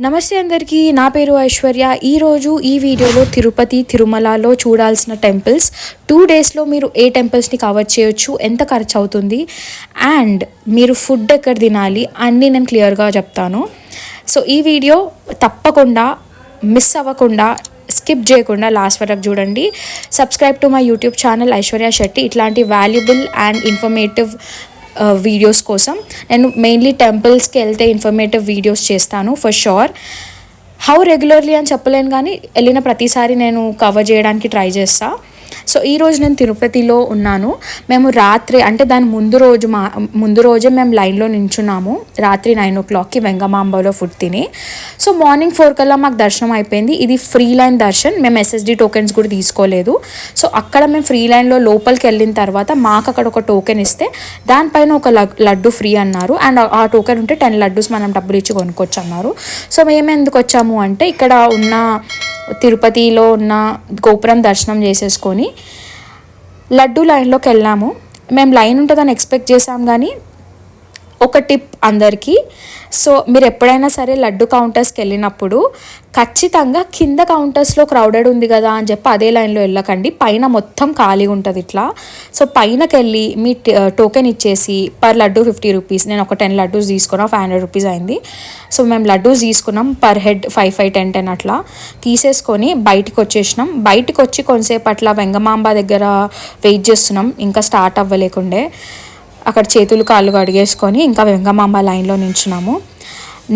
నమస్తే అందరికీ, నా పేరు ఐశ్వర్య. ఈరోజు ఈ వీడియోలో తిరుపతి తిరుమలలో చూడాల్సిన టెంపుల్స్ 2 డేస్లో మీరు ఏ టెంపుల్స్ని కవర్ చేయొచ్చు, ఎంత ఖర్చు అవుతుంది అండ్ మీరు ఫుడ్ ఎక్కడ తినాలి అన్నీ నేను క్లియర్గా చెప్తాను. సో ఈ వీడియో తప్పకుండా మిస్ అవ్వకుండా, స్కిప్ చేయకుండా లాస్ట్ వరకు చూడండి. Subscribe to my YouTube channel Aishwarya Shetty. ఇట్లాంటి వాల్యుబుల్ అండ్ ఇన్ఫర్మేటివ్ వీడియోస్ కోసం నేను మెయిన్లీ టెంపుల్స్కి వెళ్తే ఇన్ఫర్మేటివ్ వీడియోస్ చేస్తాను ఫర్ షూర్. హౌ రెగ్యులర్లీ అని చెప్పలేను, కానీ వెళ్ళిన ప్రతిసారి నేను కవర్ చేయడానికి ట్రై చేస్తాను. సో ఈరోజు నేను తిరుపతిలో ఉన్నాను. మేము రాత్రి అంటే దాని ముందు రోజే మేము లైన్లో నించున్నాము. రాత్రి 9 o'clockకి వెంగమాంబలో ఫుడ్ తిని. సో మార్నింగ్ 4 కల్లా మాకు దర్శనం అయిపోయింది. ఇది ఫ్రీ లైన్ దర్శన్, మేము SSD టోకెన్స్ కూడా తీసుకోలేదు. సో అక్కడ మేము ఫ్రీ లైన్లో లోపలికి వెళ్ళిన తర్వాత మాకు అక్కడ ఒక టోకెన్ ఇస్తే దానిపైన ఒక లడ్డు ఫ్రీ అన్నారు. అండ్ ఆ టోకెన్ ఉంటే 10 లడ్డూస్ మనం డబ్బులు ఇచ్చి కొనుక్కోవచ్చు అన్నారు. సో మేము ఎందుకు వచ్చాము అంటే ఇక్కడ ఉన్న తిరుపతిలో ఉన్న గోపురం దర్శనం చేసేసుకొని లడ్డు లైన్లోకి వెళ్ళాము. మేము లైన్ ఉంటుందని ఎక్స్పెక్ట్ చేసాం, కానీ ఒక టిప్ అందరికీ. సో మీరు ఎప్పుడైనా సరే లడ్డు కౌంటర్స్కి వెళ్ళినప్పుడు ఖచ్చితంగా కింద కౌంటర్స్లో క్రౌడెడ్ ఉంది కదా అని చెప్పి అదే లైన్లో వెళ్ళకండి. పైన మొత్తం ఖాళీగా ఉంటుంది ఇట్లా. సో పైనకి వెళ్ళి మీ టోకెన్ ఇచ్చేసి పర్ లడ్డు 50 రూపీస్. నేను ఒక 10 లడ్డూస్ తీసుకున్నా, 500 రూపీస్ అయింది. సో మేము లడ్డూస్ తీసుకున్నాం, పర్ హెడ్ 5, 10 అట్లా తీసేసుకొని బయటికి వచ్చేసినాం. బయటికి వచ్చి కొంతసేపు అట్లా వెంగమాంబ దగ్గర వెయిట్ చేస్తున్నాం, ఇంకా స్టార్ట్ అవ్వలేకుండే. అక్కడ చేతులు కాళ్ళు కడిగేసుకొని ఇంకా వెంగమాంబ లైన్లో నించున్నాము.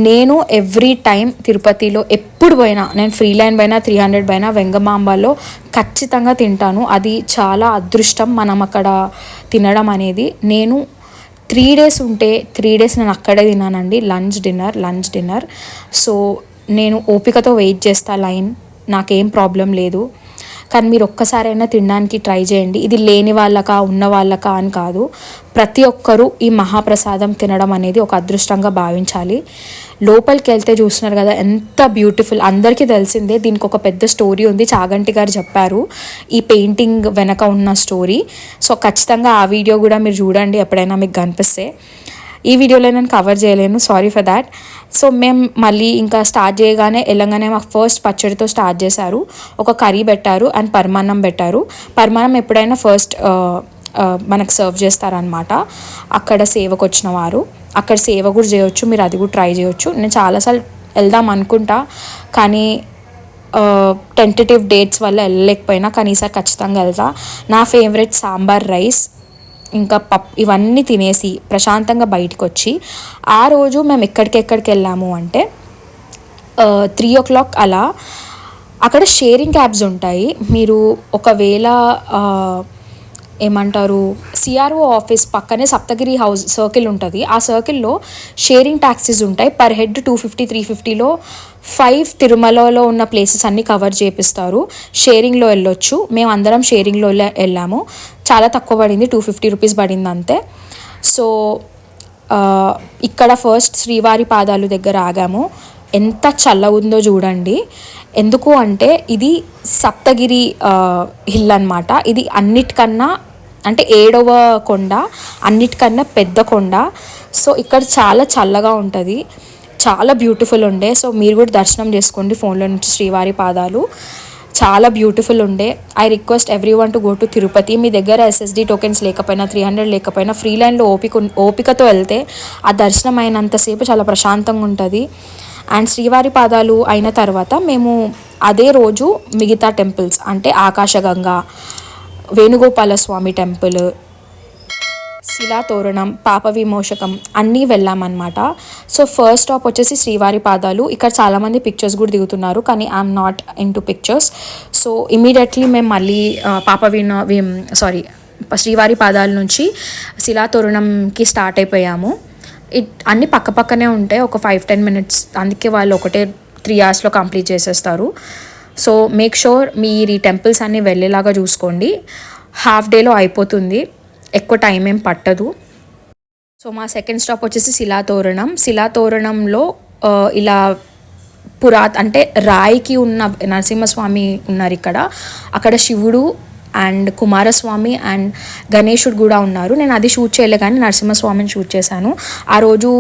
నేను ఎవ్రీ టైం తిరుపతిలో ఎప్పుడు పోయినా, నేను ఫ్రీ లైన్ పోయినా 300 పోయినా వెంగమాంబలో ఖచ్చితంగా తింటాను. అది చాలా అదృష్టం మనం అక్కడ తినడం అనేది. నేను 3 days ఉంటే 3 days నేను అక్కడే తిన్నానండి, లంచ్ డిన్నర్. సో నేను ఓపికతో వెయిట్ చేస్తా లైన్, నాకేం ప్రాబ్లం లేదు. కానీ మీరు ఒక్కసారైనా తినడానికి ట్రై చేయండి. ఇది లేని వాళ్ళకా ఉన్న వాళ్ళకా అని కాదు, ప్రతి ఒక్కరూ ఈ మహాప్రసాదం తినడం అనేది ఒక అదృష్టంగా భావించాలి. లోపలికి వెళ్తే చూస్తున్నారు కదా ఎంత బ్యూటిఫుల్. అందరికీ తెలిసిందే, దీనికి ఒక పెద్ద స్టోరీ ఉంది. చాగంటి గారు చెప్పారు ఈ పెయింటింగ్ వెనక ఉన్న స్టోరీ. సో ఖచ్చితంగా ఆ వీడియో కూడా మీరు చూడండి ఎప్పుడైనా మీకు కనిపిస్తే. ఈ వీడియోలో నేను కవర్ చేయలేను, సారీ ఫర్ దాట్. సో మేము మళ్ళీ ఇంకా స్టార్ట్ చేయగానే వెళ్ళగానే మాకు ఫస్ట్ పచ్చడితో స్టార్ట్ చేశారు. ఒక కర్రీ పెట్టారు అండ్ పరమాన్నం పెట్టారు. పరమాన్నం ఎప్పుడైనా ఫస్ట్ మనకు సర్వ్ చేస్తారనమాట. అక్కడ సేవకు వచ్చిన వారు అక్కడ సేవ కూడా చేయొచ్చు, మీరు అది కూడా ట్రై చేయొచ్చు. నేను చాలాసార్లు వెళ్దాం అనుకుంటా, కానీ టెంటేటివ్ డేట్స్ వల్ల వెళ్ళలేకపోయినా, కానీ ఈసారి ఖచ్చితంగా వెళ్తా. నా ఫేవరెట్ సాంబార్ రైస్ ఇంకా ఇవన్నీ తినేసి ప్రశాంతంగా బయటకు వచ్చి, ఆ రోజు మేము ఎక్కడికి వెళ్ళాము అంటే 3 o'clock అలా అక్కడ షేరింగ్ క్యాబ్స్ ఉంటాయి. మీరు ఒకవేళ ఏమంటారు CRO ఆఫీస్ పక్కనే సప్తగిరి హౌస్ సర్కిల్ ఉంటుంది. ఆ సర్కిల్లో షేరింగ్ ట్యాక్సీస్ ఉంటాయి. పర్ హెడ్ 250, 350లో 5 తిరుమలలో ఉన్న ప్లేసెస్ అన్నీ కవర్ చేపిస్తారు. షేరింగ్లో వెళ్ళొచ్చు. మేము అందరం షేరింగ్లో వెళ్ళాము. చాలా తక్కువ పడింది, 250 రూపీస్ పడింది అంతే. సో ఇక్కడ ఫస్ట్ శ్రీవారి పాదాలు దగ్గర ఆగాము. ఎంత చల్లగా ఉందో చూడండి. ఎందుకు అంటే ఇది సప్తగిరి హిల్ అన్నమాట. ఇది అన్నిటికన్నా అంటే 7వ కొండ, అన్నిటికన్నా పెద్ద కొండ. సో ఇక్కడ చాలా చల్లగా ఉంటుంది, చాలా బ్యూటిఫుల్ ఉండే. సో మీరు కూడా దర్శనం చేసుకోండి ఫోన్లో నుంచి శ్రీవారి పాదాలు, చాలా బ్యూటిఫుల్ ఉండే. I request everyone to go to Tirupati. మీ దగ్గర SSD టోకెన్స్ లేకపోయినా 300 లేకపోయినా ఫ్రీ లైన్లో ఓపికతో వెళ్తే ఆ దర్శనం అయినంతసేపు చాలా ప్రశాంతంగా ఉంటుంది. అండ్ శ్రీవారి పాదాలు అయిన తర్వాత మేము అదే రోజు మిగతా టెంపుల్స్ అంటే ఆకాశగంగా, వేణుగోపాల స్వామి టెంపుల్, శిలాతోరణం, పాప విమోచకం అన్నీ వెళ్ళామన్నమాట. సో ఫస్ట్ స్టాప్ వచ్చేసి శ్రీవారి పాదాలు. ఇక్కడ చాలామంది పిక్చర్స్ కూడా దిగుతున్నారు, కానీ I'm not in to pictures. So immediately మేము మళ్ళీ శ్రీవారి పాదాల నుంచి శిలాతోరణంకి స్టార్ట్ అయిపోయాము. అన్నీ పక్కనే ఉంటాయి, ఒక 5-10 minutes. అందుకే వాళ్ళు ఒకటే 3 hours కంప్లీట్ చేసేస్తారు. సో మేక్ షూర్ మీరు ఈ టెంపుల్స్ అన్నీ వెళ్ళేలాగా చూసుకోండి. హాఫ్ డేలో అయిపోతుంది, ఎక్కువ టైం ఏం పట్టదు. సో మా సెకండ్ స్టాప్ వచ్చేసి శిలాతోరణంలో ఇలా అంటే రాయికి ఉన్న నరసింహస్వామి ఉన్నారు ఇక్కడ. అక్కడ శివుడు అండ్ కుమారస్వామి అండ్ గణేశుడు కూడా ఉన్నారు. నేను అది షూట్ చేయలే, కానీ నరసింహస్వామిని షూట్ చేశాను. ఆ రోజు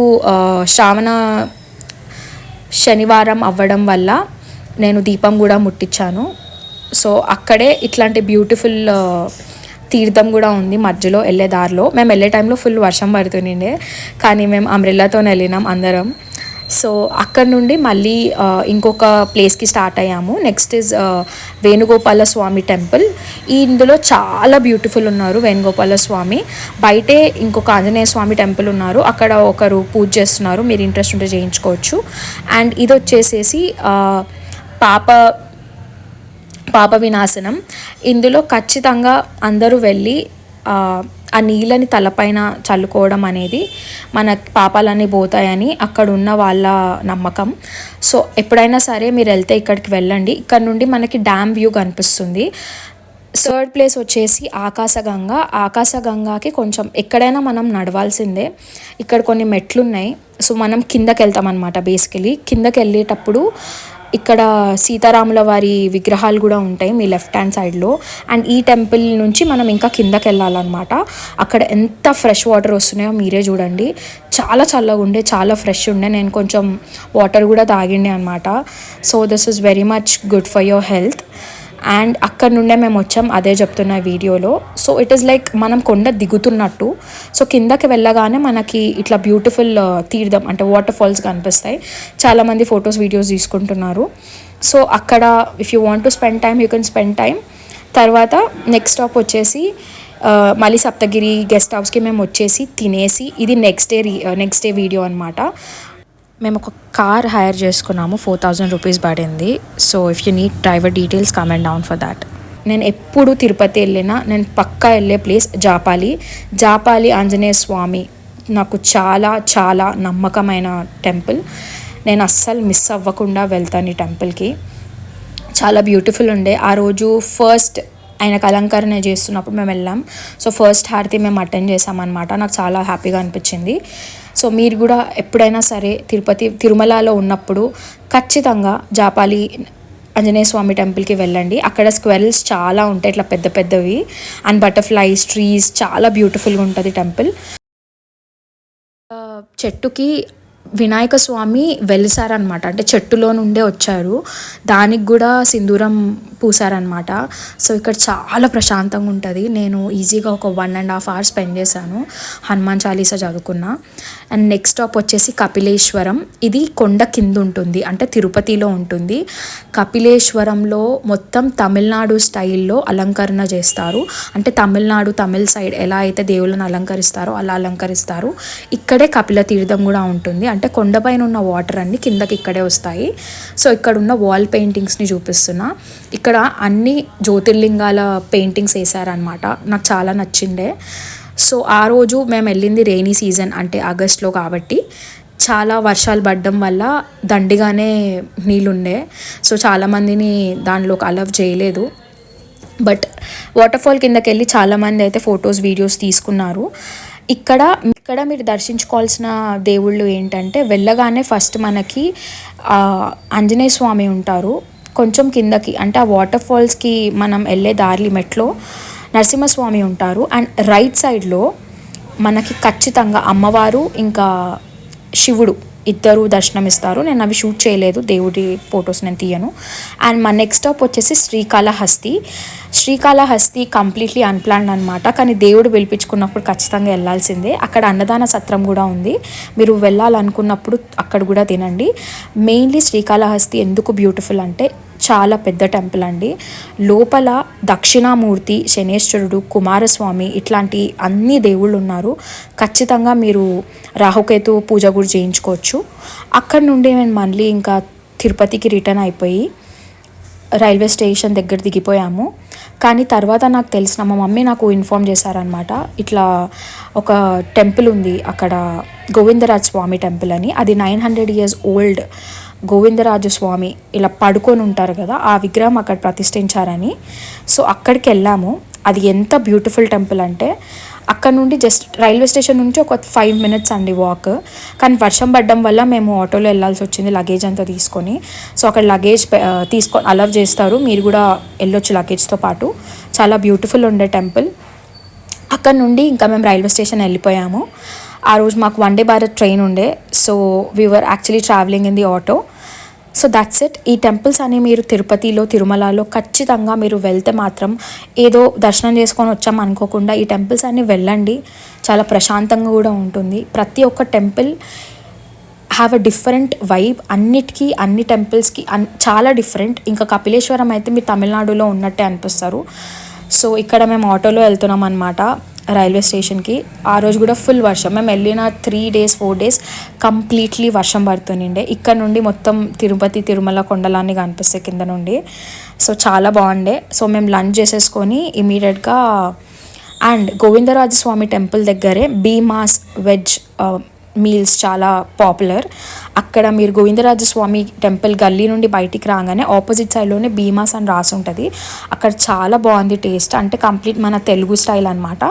శనివారం అవ్వడం వల్ల నేను దీపం కూడా ముట్టించాను. సో అక్కడే ఇట్లాంటి బ్యూటిఫుల్ తీర్థం కూడా ఉంది మధ్యలో వెళ్ళే దారిలో. మేము వెళ్ళే టైంలో ఫుల్ వర్షం పడుతుండే, కానీ మేము అంబ్రెల్లాతో వెళ్ళినాం అందరం. సో అక్కడ నుండి మళ్ళీ ఇంకొక ప్లేస్కి స్టార్ట్ అయ్యాము. Next is Venugopala Swamy temple. ఇందులో చాలా బ్యూటిఫుల్ ఉన్నారు వేణుగోపాల స్వామి. బయటే ఇంకొక ఆంజనేయ స్వామి టెంపుల్ ఉన్నారు, అక్కడ ఒకరు పూజ చేస్తున్నారు, మీరు ఇంట్రెస్ట్ ఉంటే చేయించుకోవచ్చు. అండ్ ఇది వచ్చేసేసి పాప వినాశనం. ఇందులో ఖచ్చితంగా అందరూ వెళ్ళి ఆ నీళ్ళని తలపైన చల్లుకోవడం అనేది మన పాపాలన్నీ పోతాయని అక్కడ ఉన్న వాళ్ళ నమ్మకం. సో ఎప్పుడైనా సరే మీరు వెళ్తే ఇక్కడికి వెళ్ళండి. ఇక్కడ నుండి మనకి డ్యామ్ వ్యూ కనిపిస్తుంది. థర్డ్ ప్లేస్ వచ్చేసి ఆకాశగంగ. ఆకాశగంగాకి కొంచెం ఎక్కడైనా మనం నడవాల్సిందే. ఇక్కడ కొన్ని మెట్లు ఉన్నాయి. సో మనం కిందకి వెళ్తాం అనమాట. బేసికలీ కిందకి వెళ్ళేటప్పుడు ఇక్కడ సీతారాముల వారి విగ్రహాలు కూడా ఉంటాయి మీ లెఫ్ట్ హ్యాండ్ సైడ్లో. అండ్ ఈ టెంపుల్ నుంచి మనం ఇంకా కిందకి వెళ్ళాలన్నమాట. అక్కడ ఎంత ఫ్రెష్ వాటర్ వస్తున్నాయో మీరే చూడండి. చాలా చల్లగా ఉండే, చాలా ఫ్రెష్ ఉండే. నేను కొంచెం వాటర్ కూడా తాగిండే అనమాట. So this is very much good for your health. And అక్కడ నుండే మేము వచ్చాం, అదే చెప్తున్న వీడియోలో. సో ఇట్ ఈస్ లైక్ మనం కొండ దిగుతున్నట్టు. సో కిందకి వెళ్ళగానే మనకి ఇట్లా బ్యూటిఫుల్ తీర్థం అంటే వాటర్ ఫాల్స్ కనిపిస్తాయి. చాలామంది ఫొటోస్ వీడియోస్ తీసుకుంటున్నారు. సో అక్కడ if you want to spend time you can spend time. తర్వాత నెక్స్ట్ స్టాప్ వచ్చేసి మళ్ళీ సప్తగిరి గెస్ట్ హౌస్కి మేము వచ్చేసి తినేసి, ఇది నెక్స్ట్ డే వీడియో అనమాట. మేము ఒక కార్ హైర్ చేసుకున్నాము, 4000 రూపీస్ పడింది. So if you need driver details comment down for that. నేను ఎప్పుడు తిరుపతి వెళ్ళినా నేను పక్కా వెళ్ళే ప్లేస్ జాపాలి ఆంజనేయ స్వామి. నాకు చాలా చాలా నమ్మకమైన టెంపుల్. నేను అస్సలు మిస్ అవ్వకుండా వెళ్తాను ఈ టెంపుల్కి. చాలా బ్యూటిఫుల్ ఉండే. ఆ రోజు ఫస్ట్ ఆయనకు అలంకరణ చేస్తున్నప్పుడు మేము వెళ్ళాం. సో ఫస్ట్ హారతి మేము అటెండ్ చేసామన్నమాట. నాకు చాలా హ్యాపీగా అనిపించింది. సో మీరు కూడా ఎప్పుడైనా సరే తిరుమలలో ఉన్నప్పుడు ఖచ్చితంగా జాపాలి ఆంజనేయ స్వామి టెంపుల్కి వెళ్ళండి. అక్కడ స్క్వెరల్స్ చాలా ఉంటాయి, ఇట్లా పెద్ద పెద్దవి. అండ్ బటర్ఫ్లైస్, ట్రీస్, చాలా బ్యూటిఫుల్గా ఉంటుంది టెంపుల్. చెట్టుకి వినాయక స్వామి వెలిసారనమాట, అంటే చెట్టులో నుండే వచ్చారు. దానికి కూడా సింధూరం పూసారనమాట. సో ఇక్కడ చాలా ప్రశాంతంగా ఉంటుంది. నేను ఈజీగా ఒక 1.5 hours స్పెండ్ చేశాను. హనుమాన్ చాలీసా చదువుకున్నా. అండ్ నెక్స్ట్ స్టాప్ వచ్చేసి కపిలేశ్వరం. ఇది కొండ కింద ఉంటుంది, అంటే తిరుపతిలో ఉంటుంది. కపిలేశ్వరంలో మొత్తం తమిళనాడు స్టైల్లో అలంకరణ చేస్తారు. అంటే తమిళ సైడ్ ఎలా అయితే దేవుళ్ళని అలంకరిస్తారో అలా అలంకరిస్తారు. ఇక్కడే కపిల తీర్థం కూడా ఉంటుంది. అంటే కొండపైన ఉన్న వాటర్ అన్ని కిందకి ఇక్కడే వస్తాయి. సో ఇక్కడ ఉన్న వాల్ పెయింటింగ్స్ని చూపిస్తున్నా. ఇక్కడ అన్ని జ్యోతిర్లింగాల పెయింటింగ్స్ వేసారనమాట. నాకు చాలా నచ్చిండే. సో ఆ రోజు మేము వెళ్ళింది రెయినీ సీజన్, అంటే ఆగస్ట్లో, కాబట్టి చాలా వర్షాలు పడడం వల్ల దండిగానే నీళ్ళుండే. సో చాలామందిని దానిలోకి అలవ్ చేయలేదు. బట్ వాటర్ ఫాల్ కిందకి వెళ్ళి చాలామంది అయితే ఫొటోస్ వీడియోస్ తీసుకున్నారు. ఇక్కడ మీరు దర్శించుకోవాల్సిన దేవుళ్ళు ఏంటంటే, వెళ్ళగానే ఫస్ట్ మనకి ఆంజనేయ స్వామి ఉంటారు. కొంచెం కిందకి అంటే ఆ వాటర్ ఫాల్స్కి మనం వెళ్ళే దారి మెట్లో నరసింహస్వామి ఉంటారు. అండ్ రైట్ సైడ్లో మనకి ఖచ్చితంగా అమ్మవారు ఇంకా శివుడు ఇద్దరు దర్శనమిస్తారు. నేను అవి షూట్ చేయలేదు, దేవుడి ఫొటోస్ నేను తీయను. అండ్ మా నెక్స్ట్ స్టాప్ వచ్చేసి శ్రీకాళహస్తి కంప్లీట్లీ అన్ప్లాన్డ్ అనమాట. కానీ దేవుడు పిలిపించుకున్నప్పుడు ఖచ్చితంగా వెళ్ళాల్సిందే. అక్కడ అన్నదాన సత్రం కూడా ఉంది, మీరు వెళ్ళాలనుకున్నప్పుడు అక్కడ కూడా తినండి. మెయిన్లీ శ్రీకాళహస్తి ఎందుకు బ్యూటిఫుల్ అంటే చాలా పెద్ద టెంపుల్ అండి. లోపల దక్షిణామూర్తి, శనేశ్వరుడు, కుమారస్వామి ఇట్లాంటి అన్ని దేవుళ్ళు ఉన్నారు. ఖచ్చితంగా మీరు రాహుకేతు పూజ కూడా చేయించుకోవచ్చు. అక్కడ నుండి మేము మళ్ళీ ఇంకా తిరుపతికి రిటర్న్ అయిపోయి రైల్వే స్టేషన్ దగ్గర దిగిపోయాము. కానీ తర్వాత నాకు తెలిసిన మా మమ్మీ నాకు ఇన్ఫామ్ చేశారనమాట, ఇట్లా ఒక టెంపుల్ ఉంది అక్కడ, గోవిందరాజ స్వామి టెంపుల్ అని. అది 900 years ఓల్డ్ గోవిందరాజు స్వామి ఇలా పడుకొని ఉంటారు కదా, ఆ విగ్రహం అక్కడ ప్రతిష్ఠించారని. సో అక్కడికి వెళ్ళాము. అది ఎంత బ్యూటిఫుల్ టెంపుల్ అంటే, అక్కడ నుండి జస్ట్ రైల్వే స్టేషన్ నుంచి ఒక 5 minutes అండి వాక్. కానీ వర్షం వల్ల మేము ఆటోలో వెళ్ళాల్సి వచ్చింది లగేజ్ అంతా తీసుకొని. సో అక్కడ లగేజ్ అలవ్ చేస్తారు, మీరు కూడా వెళ్ళొచ్చు లగేజ్తో పాటు. చాలా బ్యూటిఫుల్ ఉండే టెంపుల్. అక్కడ నుండి ఇంకా మేము రైల్వే స్టేషన్ వెళ్ళిపోయాము. ఆ రోజు మాకు వందే భారత్ ట్రైన్ ఉండే. So we were actually travelling in the auto. So that's it. ఈ టెంపుల్స్ అని మీరు తిరుపతిలో తిరుమలలో ఖచ్చితంగా మీరు వెళ్తే మాత్రం ఏదో దర్శనం చేసుకొని వచ్చాం అనుకోకుండా ఈ టెంపుల్స్ అన్నీ వెళ్ళండి. చాలా ప్రశాంతంగా కూడా ఉంటుంది. ప్రతి ఒక్క temple have a different vibe. అన్నిటికీ అన్ని టెంపుల్స్కి చాలా డిఫరెంట్. ఇంకా కపిలేశ్వరం అయితే మీరు తమిళనాడులో ఉన్నట్టే అనిపిస్తారు. సో ఇక్కడ మేము ఆటోలో వెళ్తున్నాం అనమాట రైల్వే స్టేషన్కి. ఆ రోజు కూడా ఫుల్ వర్షం. మేము వెళ్ళిన 3 days 4 days కంప్లీట్లీ వర్షం పడుతుండే. ఇక్కడ నుండి మొత్తం తిరుపతి తిరుమల కొండలాన్ని కనిపిస్తాయి కింద నుండి. సో చాలా బాగుండే. సో మేము లంచ్ చేసేసుకొని ఇమీడియట్గా అండ్ గోవిందరాజస్వామి టెంపుల్ దగ్గరే బీమాస్ వెజ్ మీల్స్ చాలా పాపులర్. అక్కడ మీరు గోవిందరాజస్వామి టెంపుల్ గల్లీ నుండి బయటికి రాగానే ఆపోజిట్ సైడ్లోనే బీమాస్ అని రాసి ఉంటుంది. అక్కడ చాలా బాగుంది టేస్ట్. అంటే కంప్లీట్ మన తెలుగు స్టైల్ అనమాట.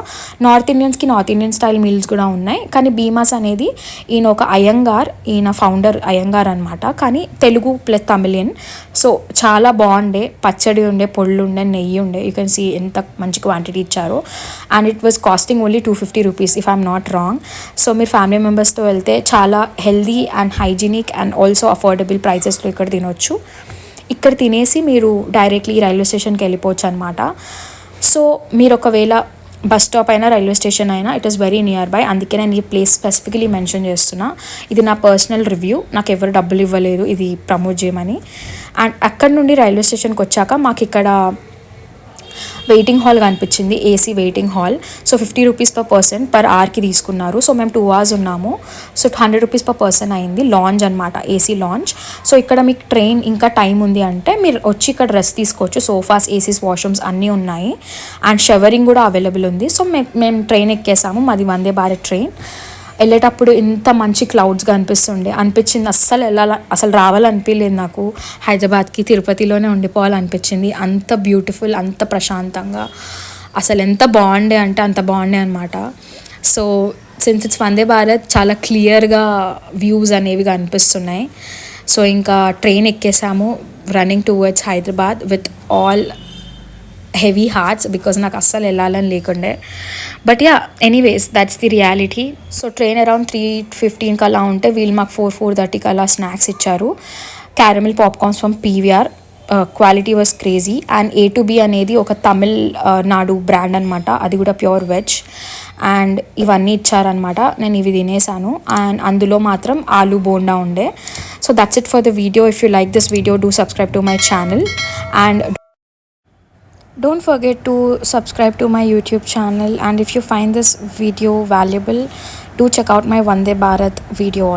నార్త్ ఇండియన్ స్టైల్ మీల్స్ కూడా ఉన్నాయి. కానీ బీమాస్ అనేది ఈయన ఒక అయ్యంగార్, ఈయన ఫౌండర్ అయ్యంగార్ అనమాట. కానీ తెలుగు ప్లస్ తమిళియన్. సో చాలా బాగుండే. పచ్చడి ఉండే, పొళ్ళు ఉండే, నెయ్యి ఉండే. యూ కెన్ సీ ఎంత మంచి క్వాంటిటీ ఇచ్చారో. And it was costing only 250 rupees if I'm not wrong. So మీరు ఫ్యామిలీ మెంబర్స్తో వెళ్తే చాలా healthy and hygienic and also affordable ప్రైసెస్లో ఇక్కడ తినొచ్చు. ఇక్కడ తినేసి మీరు డైరెక్ట్లీ రైల్వే స్టేషన్కి వెళ్ళిపోవచ్చు అనమాట. సో మీరు ఒకవేళ బస్ స్టాప్ అయినా రైల్వే స్టేషన్ అయినా it is very near by. అందుకే నేను ఈ ప్లేస్ స్పెసిఫికలీ మెన్షన్ చేస్తున్నా. ఇది నా పర్సనల్ రివ్యూ. నాకు ఎవరు డబ్బులు ఇవ్వలేదు ఇది ప్రమోట్ చేయమని. అండ్ అక్కడ నుండి రైల్వే స్టేషన్కి వచ్చాక మాకు ఇక్కడ వెయిటింగ్ హాల్ కనిపించింది. AC waiting hall. So 50 rupees per person per అవర్కి తీసుకున్నారు. సో మేము 2 hours ఉన్నాము. సో 100 రూపీస్ పర్ పర్సన్ అయింది. లాంజ్ అనమాట, ఏసీ లాంజ్. సో ఇక్కడ మీకు ట్రైన్ ఇంకా టైం ఉంది అంటే మీరు వచ్చి ఇక్కడ రెస్ట్ తీసుకోవచ్చు. సోఫాస్, ఏసీస్, వాష్రూమ్స్ అన్నీ ఉన్నాయి. అండ్ షవరింగ్ కూడా అవైలబుల్ ఉంది. సో మేము ట్రైన్ ఎక్కేసాము. మాది వందే భారత్ ట్రైన్. వెళ్ళేటప్పుడు ఇంత మంచి క్లౌడ్స్గా అనిపించింది. అసలు రావాలనిపించలేదు నాకు. హైదరాబాద్కి తిరుపతిలోనే ఉండిపోవాలనిపించింది. అంత బ్యూటిఫుల్, అంత ప్రశాంతంగా, అసలు ఎంత బాగుండే అంటే అంత బాగుండే అనమాట. So since it's Vande Bharat చాలా క్లియర్గా వ్యూస్ అనేవి కనిపిస్తున్నాయి. సో ఇంకా ట్రైన్ ఎక్కేసాము, running towards Hyderabad with all heavy hearts because నాకు అస్సలు వెళ్ళాలని లేకుండే. But yeah, anyways that's the reality. So train around 3:15 అలా ఉంటే వీళ్ళు మాకు 4:30 అలా స్నాక్స్ ఇచ్చారు. Caramel popcorns from PVR. Quality was crazy. And A2B అనేది ఒక తమిళ్ నాడు బ్రాండ్ అనమాట. అది కూడా ప్యూర్ వెజ్. అండ్ ఇవన్నీ ఇచ్చారనమాట. నేను ఇవి తినేసాను. అండ్ అందులో మాత్రం ఆలూ బోండా ఉండే. So that's it for the video. If you like this video, do subscribe to my channel. And don't forget to subscribe to my YouTube channel. And if you find this video valuable, do check out my Vande Bharat video.